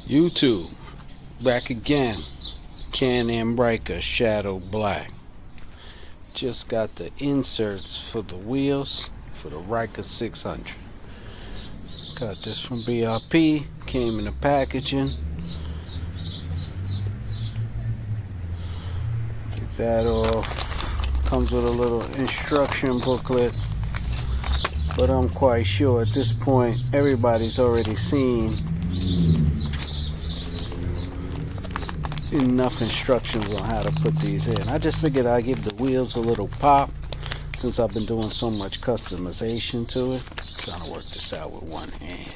YouTube, back again. Am Ryker Shadow Black. Just got the inserts for the wheels for the Ryker 600. Got this from BRP. Came in the packaging. Get that off. Comes with a little instruction booklet. But I'm quite sure at this point everybody's already seen enough instructions on how to put these in. I just figured I'd give the wheels a little pop since I've been doing so much customization to it. I'm trying to work this out with one hand.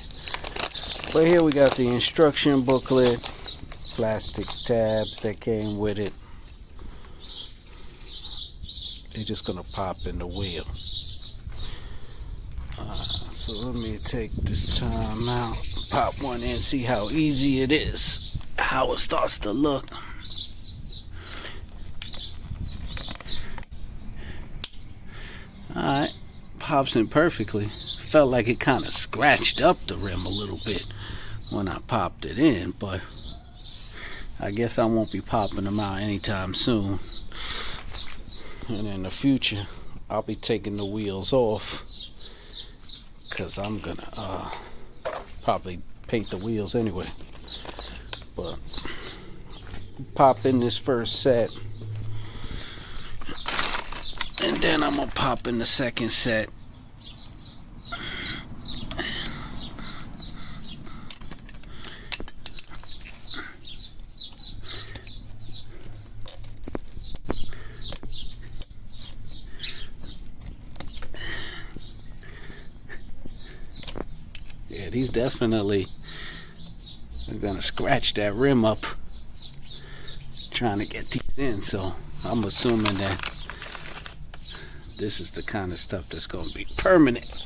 But here we got the instruction booklet, plastic tabs that came with it. They're just gonna pop in the wheel. So let me take this time out, pop one in, see how easy it is, how it starts to look. Alright, pops in perfectly. Felt like it kind of scratched up the rim a little bit when I popped it in, but I guess I won't be popping them out anytime soon. And in the future, I'll be taking the wheels off, because I'm gonna probably paint the wheels anyway. But pop in this first set, and then I'm gonna pop in the second set. Yeah, these definitely are gonna scratch that rim up trying to get these in, so I'm assuming that this is the kind of stuff that's gonna be permanent.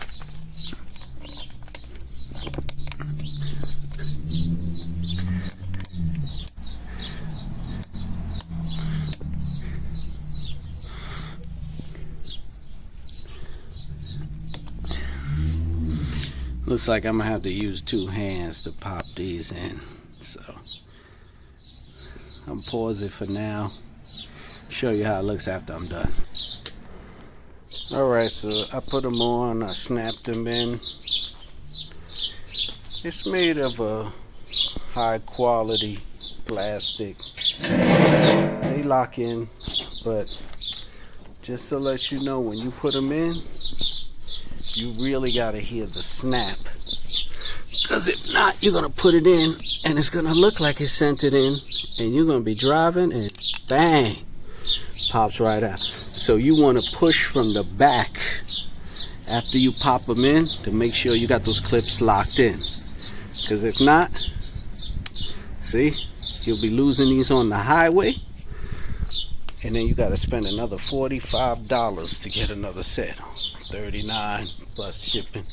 Looks like I'm gonna have to use two hands to pop these in, so I'm pause it for now. Show you how it looks after I'm done. Alright, so I put them on, I snapped them in. It's made of a high quality plastic. They lock in, but just to let you know, when you put them in, you really gotta hear the snap, because if not, you're gonna put it in and it's gonna look like it's sent it in, and you're gonna be driving and bang, pops right out. So you want to push from the back after you pop them in to make sure you got those clips locked in, because if not, see, you'll be losing these on the highway, and then you got to spend another $45 to get another set. $39 plus shipping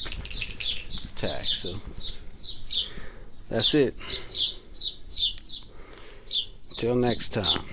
tax. So that's it. Till next time.